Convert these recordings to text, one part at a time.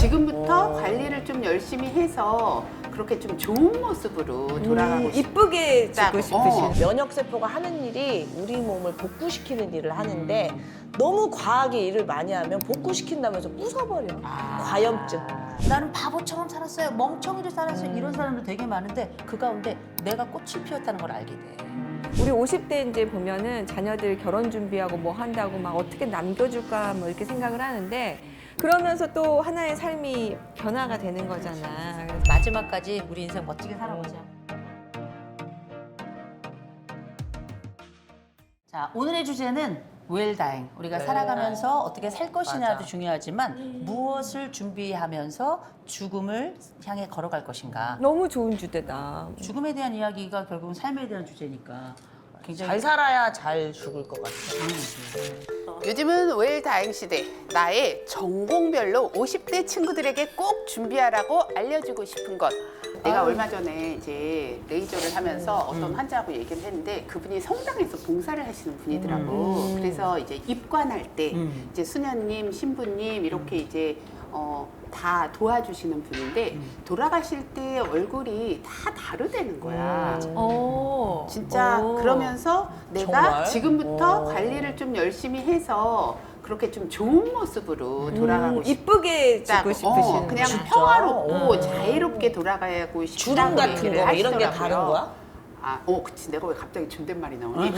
지금부터 관리를 좀 열심히 해서 그렇게 좀 좋은 모습으로 돌아가고 싶다. 이쁘게 딱, 찍고 싶으시는. 면역세포가 하는 일이 우리 몸을 복구시키는 일을 하는데 너무 과하게 일을 많이 하면 복구시킨다면서 부숴버려. 과염증. 나는 바보처럼 살았어요. 멍청이로 살았어요. 이런 사람들 되게 많은데 그 가운데 내가 꽃을 피웠다는 걸 알게 돼. 우리 50대 이제 보면은 자녀들 결혼 준비하고 뭐 한다고 막 어떻게 남겨줄까 뭐 이렇게 생각을 하는데 그러면서 또 하나의 삶이 변화가 되는 거잖아. 그래서 마지막까지 우리 인생 멋지게 살아보자. 자, 오늘의 주제는 웰다잉. 우리가 살아가면서 어떻게 살 것이냐도 중요하지만 무엇을 준비하면서 죽음을 향해 걸어갈 것인가. 너무 좋은 주제다. 죽음에 대한 이야기가 결국은 삶에 대한 주제니까 굉장히 잘 살아야 잘 죽을 것 같아. 요즘은 웰다잉 시대. 나의 전공별로 50대 친구들에게 꼭 준비하라고 알려주고 싶은 것. 내가 얼마 전에 이제 레이저를 하면서 어떤 환자하고 얘기를 했는데 그분이 성당에서 봉사를 하시는 분이더라고. 그래서 이제 입관할 때 이제 수녀님, 신부님 이렇게 이제 다 도와주시는 분인데 돌아가실 때 얼굴이 다 다르다는 거야. 진짜 그러면서 내가 정말? 지금부터 관리를 좀 열심히 해서 그렇게 좀 좋은 모습으로 돌아가고 싶다. 이쁘게 찍고 싶으시는. 그냥 진짜? 평화롭고 자유롭게 돌아가고 싶다. 주름 같은 거 이런 게 다른 거야? 그치. 내가 왜 갑자기 존댓말이 나오니?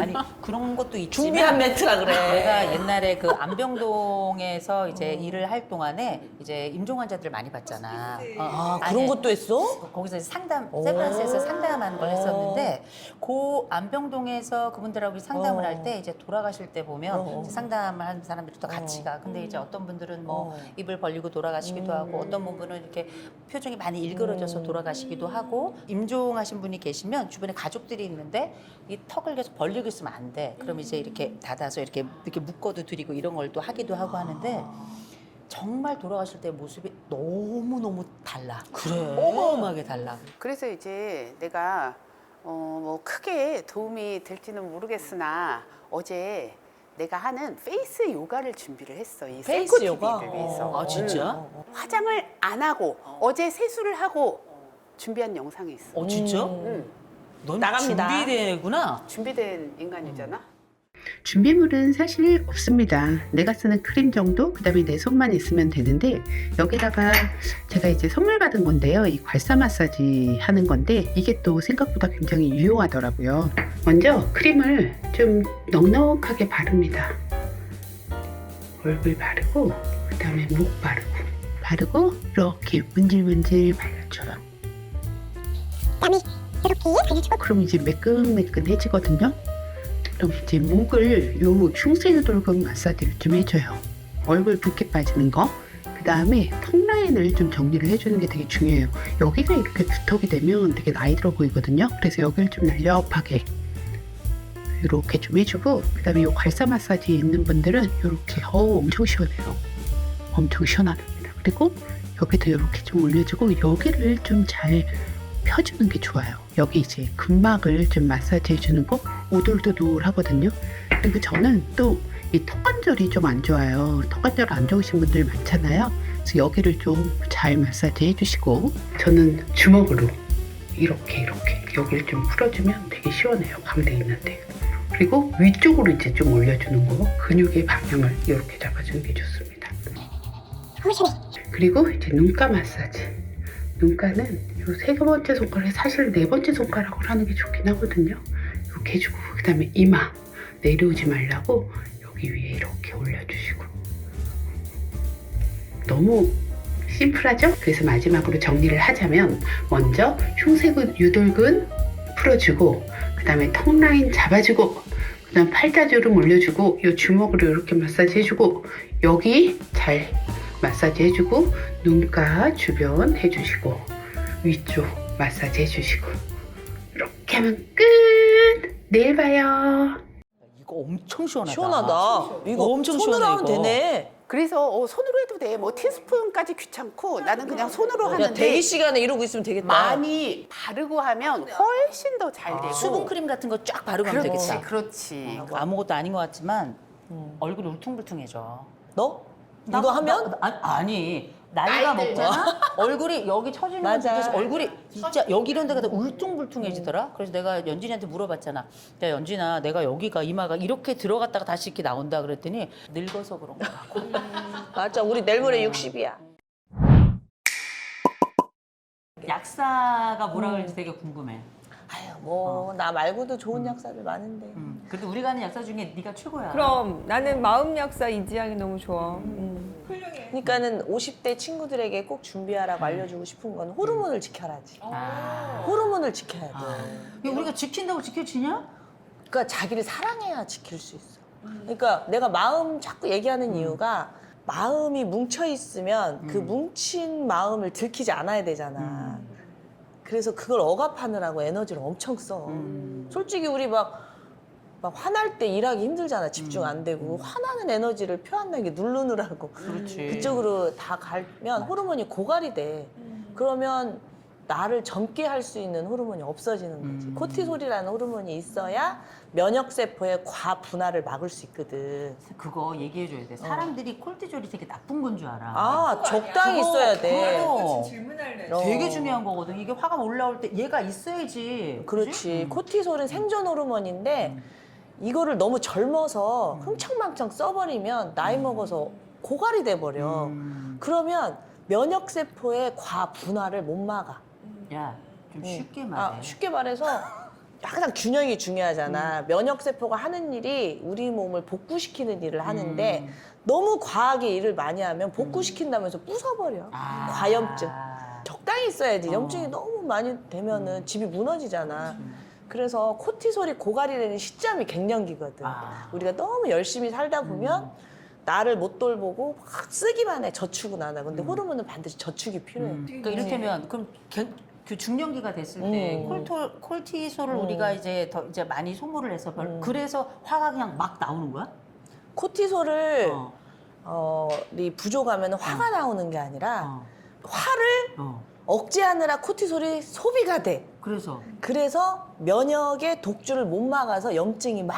아니 그런 것도 있지만 준비한 멘트라 그래. 내가 옛날에 그 안병동에서 이제 일을 할 동안에 이제 임종 환자들을 많이 봤잖아. 아, 아니, 그런 것도 했어? 거기서 상담, 세브란스에서 상담하는 걸 했었는데 그 안병동에서 그분들하고 상담을 할 때 이제 돌아가실 때 보면 이제 상담을 하는 사람들이 또 같이 가. 근데 이제 어떤 분들은 뭐 입을 벌리고 돌아가시기도 하고 어떤 분은 이렇게 표정이 많이 일그러져서 돌아가시기도 하고 임종하신 분이 계시면 주변에 가족들이 있는데 이 턱을 계속 벌리고 있으면 안 돼. 그럼 이제 이렇게 닫아서 이렇게 묶어도 드리고 이런 걸 또 하기도 하고 하는데 정말 돌아가실 때 모습이 너무너무 달라. 그래. 어마어마하게 달라. 그래서 이제 내가 뭐 크게 도움이 될지는 모르겠으나 어제 내가 하는 페이스 요가를 준비를 했어. 이 페이스 요가? 셀프 TV를 위해서. 아 진짜? 화장을 안 하고 어제 세수를 하고 준비한 영상이 있어. 진짜? 넌 나갑니다. 준비되구나. 준비된 인간이잖아. 준비물은 사실 없습니다. 내가 쓰는 크림 정도, 그 다음에 내 손만 있으면 되는데 여기다가 제가 이제 선물 받은 건데요. 이 괄사 마사지 하는 건데 이게 또 생각보다 굉장히 유용하더라고요. 먼저 크림을 좀 넉넉하게 바릅니다. 얼굴 바르고 그 다음에 목 바르고 이렇게 문질문질 발라줘요. 땀이 이렇게 발려주고 그럼 이제 매끈매끈해지거든요. 그럼 이제 목을 요 흉쇄유돌근 마사지를 좀 해줘요. 얼굴 붓기 빠지는 거. 그 다음에 턱 라인을 좀 정리를 해주는 게 되게 중요해요. 여기가 이렇게 두텁게 되면 되게 나이 들어 보이거든요. 그래서 여기를 좀 날렵하게 이렇게 좀 해주고, 그 다음에 요 괄사 마사지 있는 분들은 이렇게 엄청 시원해요. 엄청 시원합니다. 그리고 여기도 이렇게 좀 올려주고 여기를 좀 잘 펴주는 게 좋아요. 여기 이제 근막을 좀 마사지 해주는 거 오돌도돌 하거든요. 그리고 저는 또 이 턱관절이 좀 안 좋아요. 턱관절 안 좋으신 분들 많잖아요. 그래서 여기를 좀 잘 마사지 해주시고, 저는 주먹으로 이렇게 여기를 좀 풀어주면 되게 시원해요. 광대 있는데. 그리고 위쪽으로 이제 좀 올려주는 거, 근육의 방향을 이렇게 잡아주는 게 좋습니다. 그리고 이제 눈가 마사지. 눈가는 요 세 번째 손가락에 사실 네 번째 손가락으로 하는 게 좋긴 하거든요. 이렇게 해주고, 그 다음에 이마 내려오지 말라고 여기 위에 이렇게 올려주시고. 너무 심플하죠? 그래서 마지막으로 정리를 하자면 먼저 흉쇄근 유돌근 풀어주고, 그 다음에 턱 라인 잡아주고, 그 다음 팔자주름 올려주고, 이 주먹으로 이렇게 마사지 해주고, 여기 잘 마사지 해주고, 눈가 주변 해주시고, 위쪽 마사지 해주시고, 이렇게 하면 끝! 내일 봐요. 이거 엄청 시원하다. 시원하다. 이거 엄청 손으로 시원해, 하면 이거. 되네. 그래서 손으로 해도 돼. 뭐 티스푼까지 귀찮고 나는 그냥 손으로 야, 하는데 대기 시간에 이러고 있으면 되겠다. 많이 바르고 하면 훨씬 더 잘 되고. 수분 크림 같은 거 쫙 바르고 하면 그렇지, 되겠다. 그렇지. 아무것도 아닌 것 같지만 얼굴이 울퉁불퉁해져. 너? 이거 하면 아니 나이가 먹잖아. 얼굴이 여기 처지는 건 맞아. 진짜 얼굴이 진짜 여기 이런 데가 다 울퉁불퉁해지더라. 그래서 내가 연진이한테 물어봤잖아. 야 연진아, 내가 여기가 이마가 이렇게 들어갔다가 다시 이렇게 나온다 그랬더니 늙어서 그런 거라고. 맞아. 우리 내일 모레 60이야. 약사가 뭐라 그러는지 되게 궁금해. 아유, 뭐 나 말고도 좋은 약사들 많은데. 그래도 우리가 아는 약사 중에 네가 최고야. 그럼 나는 마음 약사 이지양이 너무 좋아. 그러니까는 50대 친구들에게 꼭 준비하라고 알려주고 싶은 건 호르몬을 지켜라지. 아. 호르몬을 지켜야 돼. 이게 우리가 지킨다고 지켜지냐? 그러니까 자기를 사랑해야 지킬 수 있어. 그러니까 내가 마음 자꾸 얘기하는 이유가 마음이 뭉쳐 있으면 그 뭉친 마음을 들키지 않아야 되잖아. 그래서 그걸 억압하느라고 에너지를 엄청 써. 솔직히 우리 막 화날 때 일하기 힘들잖아. 집중 안 되고. 화나는 에너지를 표현하게 누르느라고. 그렇지. 그쪽으로 다 가면 호르몬이 고갈이 돼. 그러면 나를 젊게 할 수 있는 호르몬이 없어지는 거지. 코티솔이라는 호르몬이 있어야 면역세포의 과분화를 막을 수 있거든. 그거 얘기해줘야 돼. 사람들이 콜티졸이 되게 나쁜 건 줄 알아. 아, 적당히 있어야 돼. 그거 질문할래. 되게 중요한 거거든. 이게 화가 올라올 때 얘가 있어야지. 그렇지. 코티솔은 생존 호르몬인데 이거를 너무 젊어서 흥청망청 써버리면 나이 먹어서 고갈이 돼버려. 그러면 면역세포의 과분화를 못 막아. 야, 좀 쉽게 아, 말해. 쉽게 말해서 항상 균형이 중요하잖아. 면역세포가 하는 일이 우리 몸을 복구시키는 일을 하는데 너무 과하게 일을 많이 하면 복구시킨다면서 부숴버려. 과염증. 적당히 써야지. 염증이 너무 많이 되면은 집이 무너지잖아. 그래서 코티솔이 고갈이 되는 시점이 갱년기거든. 우리가 너무 열심히 살다 보면 나를 못 돌보고 막 쓰기만 해. 저축은 안 하고. 근데 호르몬은 반드시 저축이 필요해. 그러니까 이를테면 그럼 그 중년기가 됐을 때 콜티솔을 우리가 이제 더 이제 많이 소모를 해서 그래서 화가 그냥 막 나오는 거야? 코티솔을 이 부족하면 화가 나오는 게 아니라 화를 억제하느라 코티솔이 소비가 돼. 그래서 면역의 독주를 못 막아서 염증이 막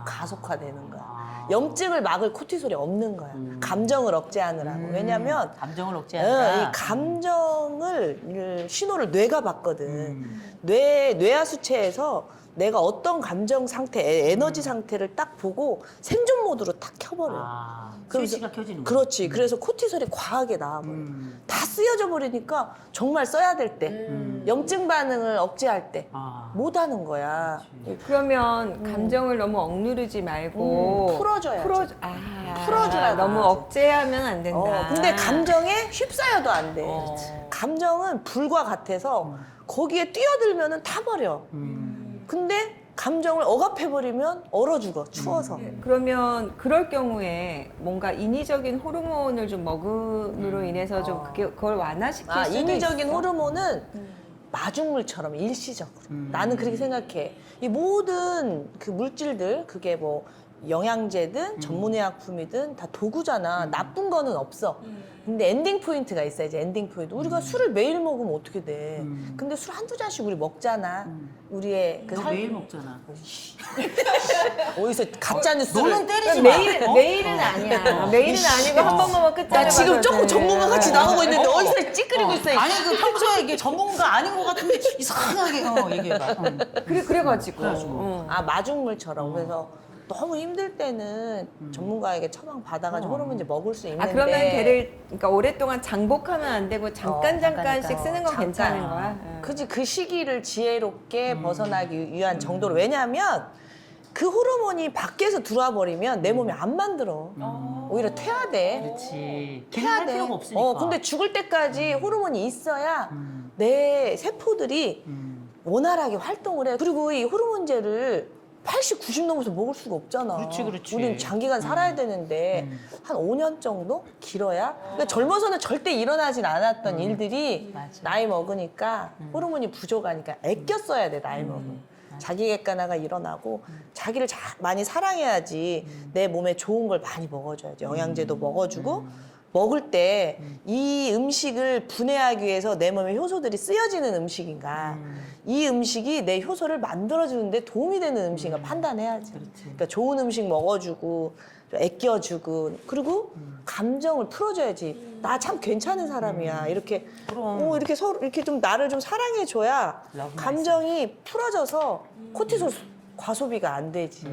가속화되는 거야. 염증을 막을 코티솔이 없는 거야. 감정을 억제하느라고. 왜냐면 감정을 이 억제하니까. 감정을 신호를 뇌가 받거든. 뇌하수체에서 내가 어떤 감정 상태, 에너지 상태를 딱 보고 생존 모드로 딱 켜버려. 스위치가 켜지는 거야. 그렇지. 그래서 코티솔이 과하게 나와버려. 다 쓰여져 버리니까 정말 써야 될 때, 염증 반응을 억제할 때 못하는 거야. 그러면 감정을 너무 억누르지 말고 풀어줘야지. 풀어줘야 너무 억제하면 안 된다. 근데 감정에 휩싸여도 안 돼. 감정은 불과 같아서 거기에 뛰어들면은 타버려. 근데 감정을 억압해버리면 얼어 죽어, 추워서. 그러면 그럴 경우에 뭔가 인위적인 호르몬을 좀 먹음으로 인해서 좀 그걸 완화시킬 수도 인위적인 있어? 호르몬은 마중물처럼 일시적으로. 나는 그렇게 생각해. 이 모든 그 물질들, 그게 뭐 영양제든 전문의약품이든 다 도구잖아. 나쁜 거는 없어. 근데 엔딩 포인트가 있어야지, 엔딩 포인트. 우리가 술을 매일 먹으면 어떻게 돼? 근데 술 한두 잔씩 우리 먹잖아. 우리의 너 매일 먹잖아. 어디서 가짜 뉴스를. 너는 때리지 마. 매일은 아니야. 매일은 아니고 한 번 먹으면 끝장을 나 지금 봐서 조금 그래. 전문가 같이 나오고 있는데 어디서 찌끄리고 있어. 아니 그 평소에 이게 전문가 아닌 것 같은데 이상하게 얘기해봐. 그래가지고. 마중물처럼. 그래서 너무 힘들 때는 전문가에게 처방 받아가지고 호르몬제 먹을 수 있는데. 그러면 걔를 그러니까 오랫동안 장복하면 안 되고 잠깐씩 잠깐. 쓰는 건 괜찮은 거야? 그지, 그 시기를 지혜롭게 벗어나기 위한 정도로. 왜냐하면 그 호르몬이 밖에서 들어와 버리면 내 몸이 안 만들어. 오히려 퇴화돼. 그렇지. 퇴화돼. 할 필요가 없으니까. 근데 죽을 때까지 호르몬이 있어야 내 세포들이 원활하게 활동을 해. 그리고 이 호르몬제를 80, 90 넘어서 먹을 수가 없잖아. 그렇지. 우리는 장기간 살아야 되는데 한 5년 정도? 길어야? 그러니까 젊어서는 절대 일어나진 않았던 일들이 나이 먹으니까 호르몬이 부족하니까 아껴 써야 돼, 나이 먹으면. 자기 객관화가 일어나고 자기를 많이 사랑해야지 내 몸에 좋은 걸 많이 먹어줘야지. 영양제도 먹어주고 먹을 때 이 음식을 분해하기 위해서 내 몸에 효소들이 쓰여지는 음식인가, 이 음식이 내 효소를 만들어주는데 도움이 되는 음식인가 판단해야지. 그러니까 좋은 음식 먹어주고 아껴주고 그리고 감정을 풀어줘야지. 나 참 괜찮은 사람이야. 이렇게 이렇게 서로 이렇게 좀 나를 좀 사랑해줘야 감정이 풀어져서 코티솔 과소비가 안 되지.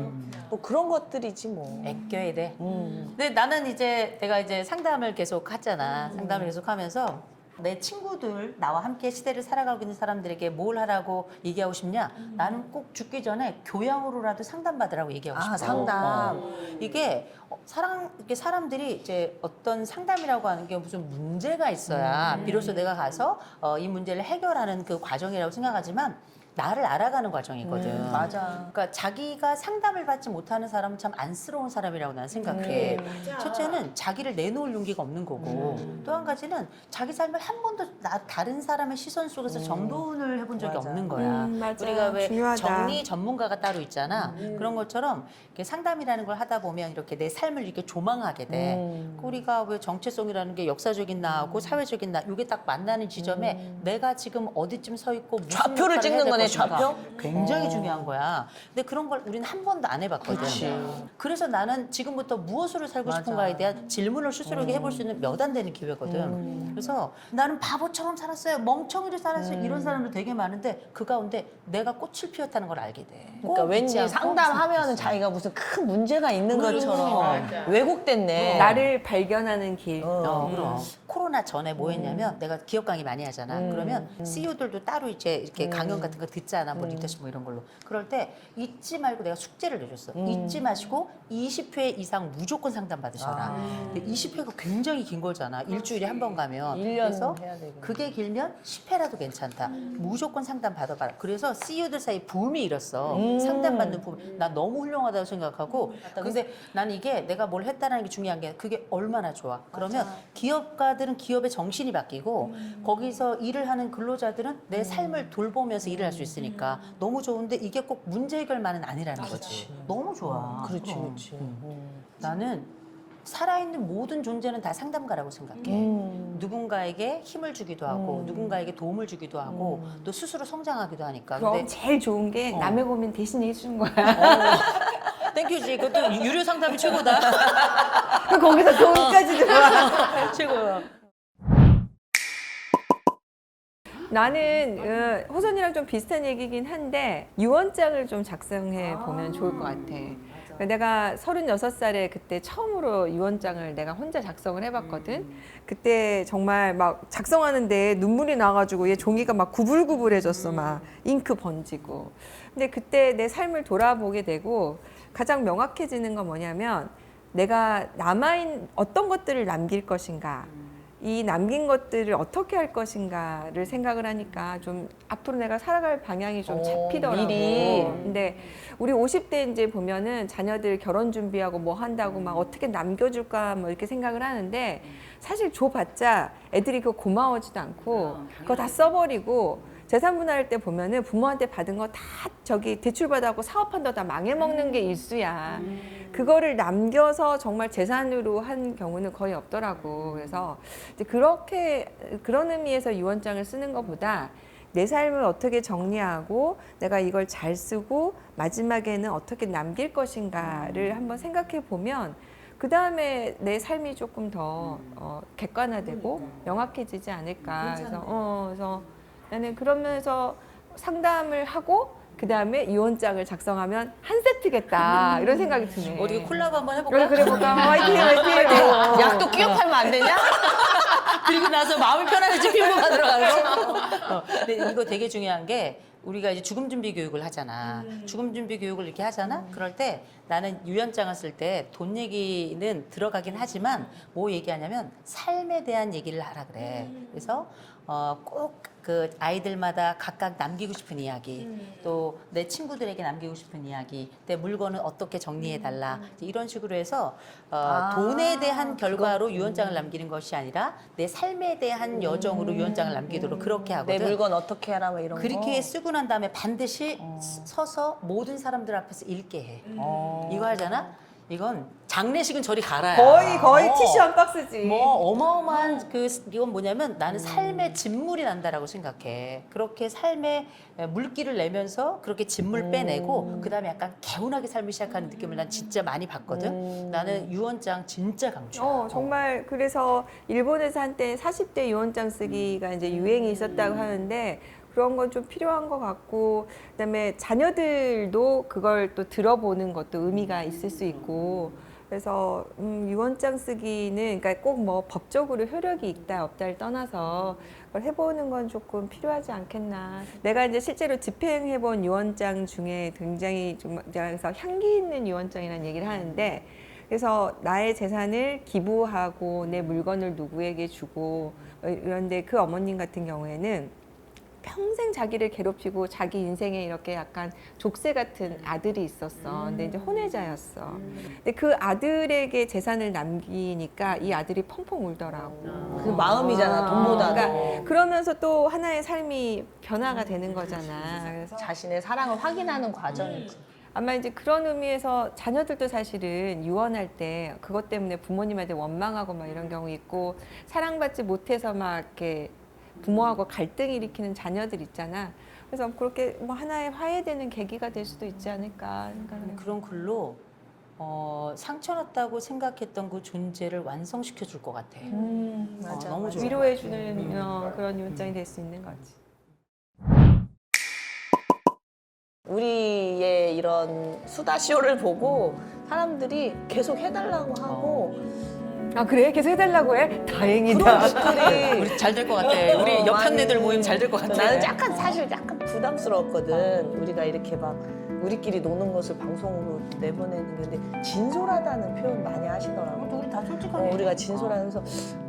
뭐 그런 것들이지 뭐. 아껴야 돼. 근데 나는 이제 내가 이제 상담을 계속 하잖아. 상담을 계속 하면서 내 친구들, 나와 함께 시대를 살아가고 있는 사람들에게 뭘 하라고 얘기하고 싶냐? 나는 꼭 죽기 전에 교양으로라도 상담받으라고 얘기하고 싶어. 상담. 이게 이게 사람들이 이제 어떤 상담이라고 하는 게 무슨 문제가 있어야 비로소 내가 가서 이 문제를 해결하는 그 과정이라고 생각하지만 나를 알아가는 과정이거든. 맞아. 그러니까 자기가 상담을 받지 못하는 사람은 참 안쓰러운 사람이라고 나는 생각해. 첫째는 자기를 내놓을 용기가 없는 거고 또 한 가지는 자기 삶을 한 번도 다른 사람의 시선 속에서 정돈을 해본 적이 맞아. 없는 거야. 맞아. 우리가 왜 중요하다. 정리 전문가가 따로 있잖아. 그런 것처럼 이렇게 상담이라는 걸 하다 보면 이렇게 내 삶을 이렇게 조망하게 돼. 우리가 왜 정체성이라는 게 역사적인 나하고 사회적인 나 이게 딱 만나는 지점에 내가 지금 어디쯤 서 있고 무슨 좌표를 역할을 찍는 해야 될 거네, 것인가. 좌표? 굉장히 중요한 거야. 근데 그런 걸 우리는 한 번도 안 해봤거든. 그래서 나는 지금부터 무엇으로 살고 싶은가에 대한 질문을 스스로에게 해볼 수 있는 몇 안 되는 기회거든. 그래서 나는 바보처럼 살았어요. 멍청이로 살았어요. 이런 사람도 되게 많은데 그 가운데 내가 꽃을 피웠다는 걸 알게 돼. 그러니까 꼭 잊지 왠지 않고 상담하면은 자기가 무슨 큰 문제가 있는 것처럼 맞아. 왜곡됐네. 나를 발견하는 길. 그럼 코로나 전에 뭐 했냐면 내가 기업 강의 많이 하잖아. 그러면 CEO들도 따로 이제 이렇게 강연 같은 거 듣잖아. 뭐 리더십 뭐 이런 걸로. 그럴 때 잊지 말고 내가 숙제를 내줬어. 잊지 마시고 20회 이상 무조건 상담 받으셔라. 근데 20회가 굉장히 긴 거잖아. 일주일에 한 번 가면. 1년 그래서 해야 되겠네. 그게 길면 10회라도 괜찮다. 무조건 상담 받아봐라. 그래서 CEO들 사이 붐이 일었어. 상담받는 붐. 나 너무 훌륭하다고 생각하고. 근데 나는 이게 내가 뭘 했다는 게 중요한 게 그게 얼마나 좋아. 그러면 기업가들은 기업의 정신이 바뀌고 거기서 일을 하는 근로자들은 내 삶을 돌보면서 일을 할 수 있으니까 너무 좋은데 이게 꼭 문제 해결만은 아니라는 거지. 너무 좋아. 그렇지, 그럼. 그렇지. 나는 살아있는 모든 존재는 다 상담가라고 생각해. 누군가에게 힘을 주기도 하고 누군가에게 도움을 주기도 하고 또 스스로 성장하기도 하니까. 그럼 제일 좋은 게 남의 고민 대신에 해주는 거야. 땡큐지. 그것도 유료 상담이 최고다. 그 거기서 돈까지 들어와. 최고야. 나는 호선이랑 좀 비슷한 얘기긴 한데 유언장을 좀 작성해 보면 좋을 것 같아. 내가 36살에 그때 처음으로 유언장을 내가 혼자 작성을 해봤거든. 그때 정말 막 작성하는데 눈물이 나가지고 얘 종이가 막 구불구불해졌어. 막 잉크 번지고. 근데 그때 내 삶을 돌아보게 되고 가장 명확해지는 건 뭐냐면 내가 남아있는 어떤 것들을 남길 것인가, 이 남긴 것들을 어떻게 할 것인가를 생각을 하니까 좀 앞으로 내가 살아갈 방향이 좀 잡히더라고. 미리. 근데 우리 50대 이제 보면은 자녀들 결혼 준비하고 뭐 한다고 막 어떻게 남겨줄까 뭐 이렇게 생각을 하는데 사실 줘봤자 애들이 그거 고마워지도 않고 그거 다 써버리고 재산 분할할 때 보면은 부모한테 받은 거 다 저기 대출받아갖고 사업한다고 다 망해먹는 게 일수야. 그거를 남겨서 정말 재산으로 한 경우는 거의 없더라고. 그래서 이제 그런 의미에서 유언장을 쓰는 것보다 내 삶을 어떻게 정리하고 내가 이걸 잘 쓰고 마지막에는 어떻게 남길 것인가를 한번 생각해 보면 그 다음에 내 삶이 조금 더 객관화되고 명확해지지 않을까. 그래서 나는 그러면서 상담을 하고 그 다음에 유언장을 작성하면 한 세트겠다 이런 생각이 드네. 어디 콜라보 한번 해볼까? 그래 볼까? 화이팅 화이팅. 약도 끼역하면 안 되냐? 그리고 나서 마음이 편안해지고 피부가 들어가고. 근데 이거 되게 중요한 게 우리가 이제 죽음 준비 교육을 하잖아. 죽음 준비 교육을 이렇게 하잖아. 그럴 때 나는 유언장을 쓸 때 돈 얘기는 들어가긴 하지만 뭐 얘기하냐면 삶에 대한 얘기를 하라 그래. 그래서 꼭 그 아이들마다 각각 남기고 싶은 이야기, 또 내 친구들에게 남기고 싶은 이야기, 내 물건은 어떻게 정리해달라 이런 식으로 해서 돈에 대한 결과로 유언장을 남기는 것이 아니라 내 삶에 대한 여정으로 유언장을 남기도록 그렇게 하거든. 내 물건 어떻게 해라 뭐 이런 거. 그렇게 쓰고 난 다음에 반드시 서서 모든 사람들 앞에서 읽게 해. 이거 하잖아? 이건 장례식은 저리 가라야. 거의 티슈 한 박스지. 뭐 어마어마한 이건 뭐냐면 나는 삶의 진물이 난다라고 생각해. 그렇게 삶의 물기를 내면서 그렇게 진물 빼내고 그다음에 약간 개운하게 삶을 시작하는 느낌을 난 진짜 많이 봤거든. 나는 유언장 진짜 강추야. 정말 그래서 일본에서 한때 40대 유언장 쓰기가 이제 유행이 있었다고 하는데 그런 건 좀 필요한 것 같고 그다음에 자녀들도 그걸 또 들어보는 것도 의미가 있을 수 있고 그래서 유언장 쓰기는 그러니까 꼭 뭐 법적으로 효력이 있다 없다를 떠나서 그걸 해보는 건 조금 필요하지 않겠나. 내가 이제 실제로 집행해본 유언장 중에 굉장히 좀 그래서 향기 있는 유언장이라는 얘기를 하는데 그래서 나의 재산을 기부하고 내 물건을 누구에게 주고 이런데 그 어머님 같은 경우에는 평생 자기를 괴롭히고 자기 인생에 이렇게 약간 족쇄 같은 아들이 있었어. 근데 이제 혼외자였어. 근데 그 아들에게 재산을 남기니까 이 아들이 펑펑 울더라고. 그 마음이잖아, 돈보다. 그러니까 그러면서 또 하나의 삶이 변화가 되는 거잖아. 그래서 자신의 사랑을 확인하는 과정이지. 아마 이제 그런 의미에서 자녀들도 사실은 유언할 때 그것 때문에 부모님한테 원망하고 막 이런 경우 있고 사랑받지 못해서 막 이렇게 부모하고 갈등 일으키는 자녀들 있잖아. 그래서 그렇게 뭐 하나의 화해되는 계기가 될 수도 있지 않을까 생각해요. 그런 글로 상처났다고 생각했던 그 존재를 완성시켜 줄 것 같아. 맞아. 너무 좋아. 위로해주는 그런 유언장이 될 수 있는 거지. 우리의 이런 수다쇼를 보고 사람들이 계속 해달라고 하고 아 그래? 계속 해달라고 해? 다행이다. 그런 댓글이 우리 잘 될 것 같아. 우리 옆편네들 모임 잘 될 것 같아. 나는 약간 사실 약간 부담스러웠거든. 우리가 이렇게 막 우리끼리 노는 것을 방송으로 내보내는 게 근데 진솔하다는 표현 많이 하시더라고. 우리 다 솔직하게. 우리가 진솔하면서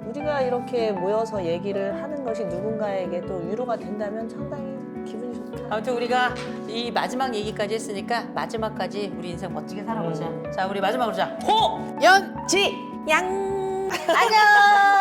우리가 이렇게 모여서 얘기를 하는 것이 누군가에게 또 위로가 된다면 상당히 기분이 좋다. 아무튼 우리가 이 마지막 얘기까지 했으니까 마지막까지 우리 인생 멋지게 살아보자. 자, 우리 마지막으로 자. 호! 연 지! 양. 안녕!